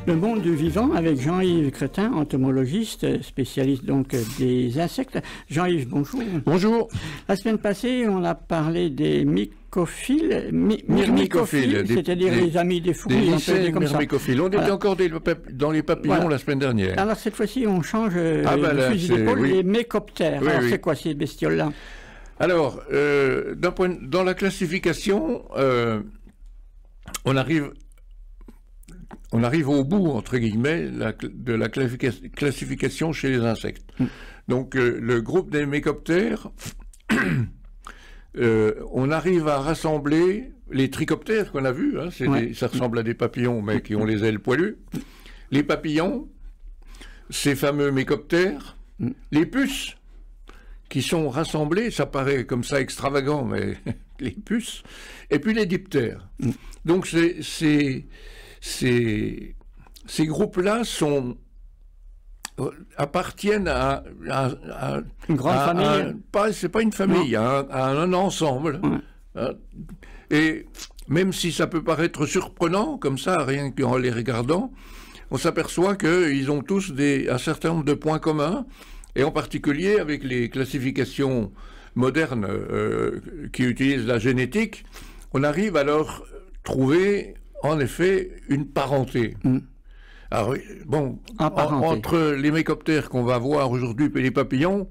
Le monde du vivant avec Jean-Yves Cretin, entomologiste, spécialiste donc des insectes. Jean-Yves, bonjour. Bonjour. La semaine passée, on a parlé des myrmicophiles, c'est-à-dire les amis des fourmis. Des lycées myrmicophiles. On était encore dans les papillons la semaine dernière. Alors cette fois-ci, on change de fusil d'épaule, les mécoptères. Alors c'est quoi ces bestioles-là? Alors, dans la classification, on arrive au bout, entre guillemets, de la classification chez les insectes. Donc, le groupe des mécoptères, on arrive à rassembler les trichoptères qu'on a vus, hein, ça ressemble à des papillons, mais qui ont les ailes poilues. Les papillons, ces fameux mécoptères, les puces, qui sont rassemblés, ça paraît comme ça extravagant, mais les puces, et puis les diptères. Donc ces groupes-là appartiennent à une grande famille. C'est pas une famille, à un ensemble. Et même si ça peut paraître surprenant, comme ça, rien qu'en les regardant, on s'aperçoit qu'ils ont tous un certain nombre de points communs, et en particulier avec les classifications modernes qui utilisent la génétique, on arrive à leur trouver en effet une parenté. Alors, bon, entre les mécoptères qu'on va voir aujourd'hui et les papillons,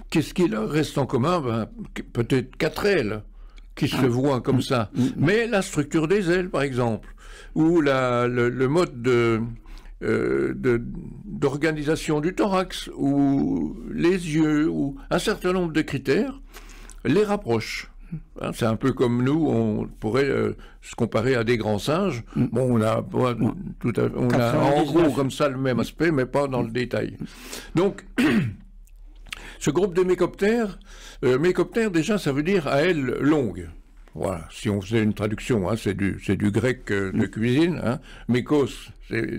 qu'est-ce qui leur reste en commun? Peut-être 4 ailes qui se voient comme ça. Mais la structure des ailes, par exemple, ou le mode d'organisation du thorax, ou les yeux, ou un certain nombre de critères, les rapprochent. C'est un peu comme nous, on pourrait se comparer à des grands singes. Bon, on a en gros comme ça le même aspect, mais pas dans le détail. Donc, ce groupe de mécoptères, déjà, ça veut dire à ailes longues. Voilà, si on faisait une traduction, hein, c'est du grec de cuisine. Hein. Mékos, c'est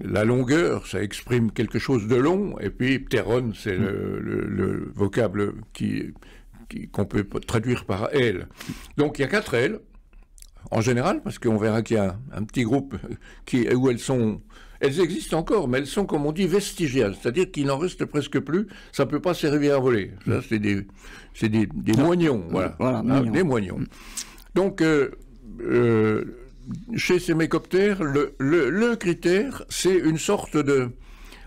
la longueur, ça exprime quelque chose de long, et puis ptéron, c'est le vocable qu'on peut traduire par aile. Donc il y a 4 ailes, en général, parce qu'on verra qu'il y a un petit groupe où elles existent encore, mais elles sont, comme on dit, vestigiales, c'est-à-dire qu'il n'en reste presque plus, ça ne peut pas servir à voler. Ça, c'est des moignons, voilà des moignons. Donc, chez ces mécoptères, le critère, c'est une sorte de...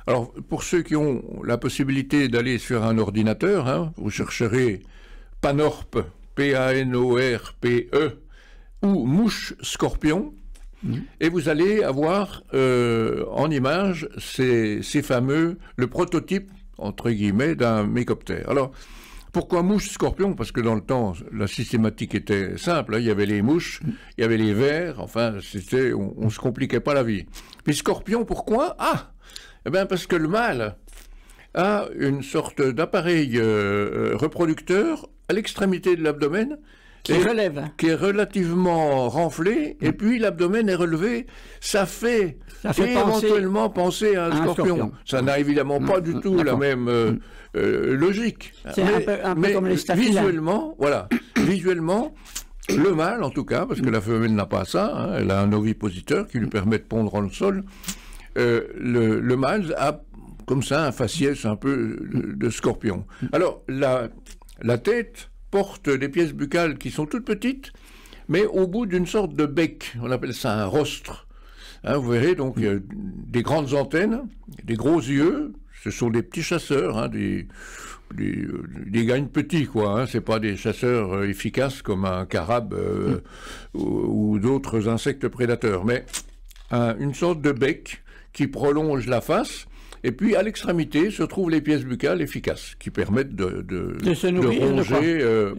Alors, pour ceux qui ont la possibilité d'aller sur un ordinateur, hein, vous chercherez Panorpe, Panorpe, ou mouche scorpion, et vous allez avoir en image le prototype, entre guillemets, d'un mécoptère. Alors, pourquoi mouche scorpion? Parce que dans le temps, la systématique était simple, hein. Il y avait les mouches, il y avait les vers, enfin, on ne se compliquait pas la vie. Puis scorpion, pourquoi? Eh bien, parce que le mâle a une sorte d'appareil reproducteur à l'extrémité de l'abdomen, qui est relativement renflé, et puis l'abdomen est relevé, ça fait éventuellement penser à un scorpion. Ça n'a évidemment pas du tout la même logique. C'est un peu comme les staphylas. Visuellement, le mâle en tout cas, parce que la femelle n'a pas ça, hein, elle a un ovipositeur qui lui permet de pondre dans le sol, le mâle a comme ça un faciès un peu de scorpion. Alors, la tête porte des pièces buccales qui sont toutes petites, mais au bout d'une sorte de bec. On appelle ça un rostre. Hein, vous verrez donc des grandes antennes, des gros yeux. Ce sont des petits chasseurs, hein, des gagnes petits, quoi. Hein, c'est pas des chasseurs efficaces comme un carabe ou d'autres insectes prédateurs, mais une sorte de bec qui prolonge la face. Et puis, à l'extrémité, se trouvent les pièces buccales efficaces, qui permettent de se nourrir, ronger.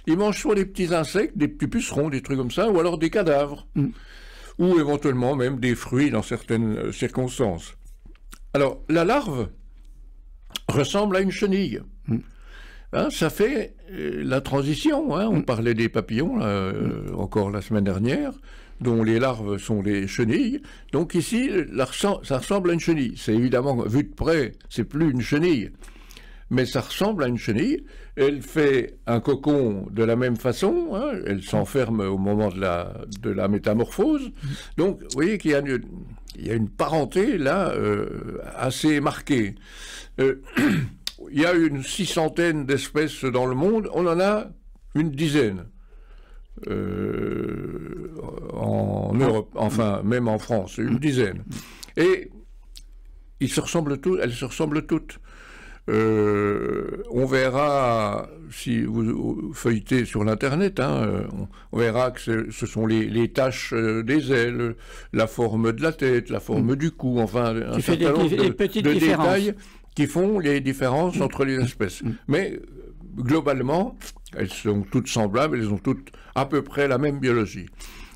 Ils mangent soit des petits insectes, des petits pucerons, des trucs comme ça, ou alors des cadavres. Ou éventuellement même des fruits dans certaines circonstances. Alors, la larve ressemble à une chenille. Hein, ça fait la transition. Hein, on parlait des papillons, encore la semaine dernière, dont les larves sont des chenilles. Donc ici, ça ressemble à une chenille. C'est évidemment, vu de près, c'est plus une chenille, mais ça ressemble à une chenille. Elle fait un cocon de la même façon, hein, elle s'enferme au moment de la métamorphose. Donc, vous voyez qu'il y a une parenté là assez marquée. Il y a une 600aine d'espèces dans le monde, on en a une dizaine en Europe, enfin même en France, une dizaine. Et elles se ressemblent toutes. On verra, si vous feuilletez sur l'internet, hein, on verra que ce sont les taches des ailes, la forme de la tête, la forme du cou, enfin un certain nombre de détails qui font les différences entre les espèces. Mais globalement, elles sont toutes semblables, elles ont toutes à peu près la même biologie.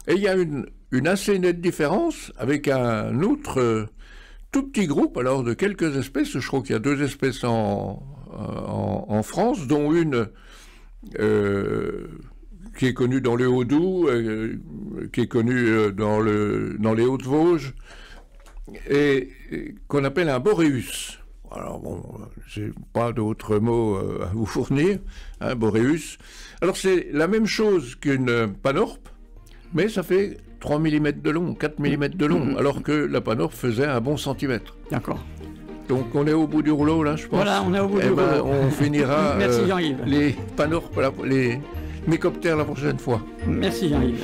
Et il y a une assez nette différence avec un autre tout petit groupe, alors, de quelques espèces. Je crois qu'il y a 2 espèces en France, dont une qui est connue dans le Haut-Doubs, qui est connue dans les Hautes-Vosges, et qu'on appelle un boréus. Alors bon, j'ai pas d'autres mots à vous fournir, hein, boréus. Alors c'est la même chose qu'une panorpe, mais ça fait 3 mm de long, 4 mm de long, alors que la panorpe faisait un bon centimètre. D'accord. Donc on est au bout du rouleau là, je pense. Voilà, on est au bout du rouleau. On finira Merci Jean-Yves. les panorpes, les mécoptères la prochaine fois. Merci Jean-Yves.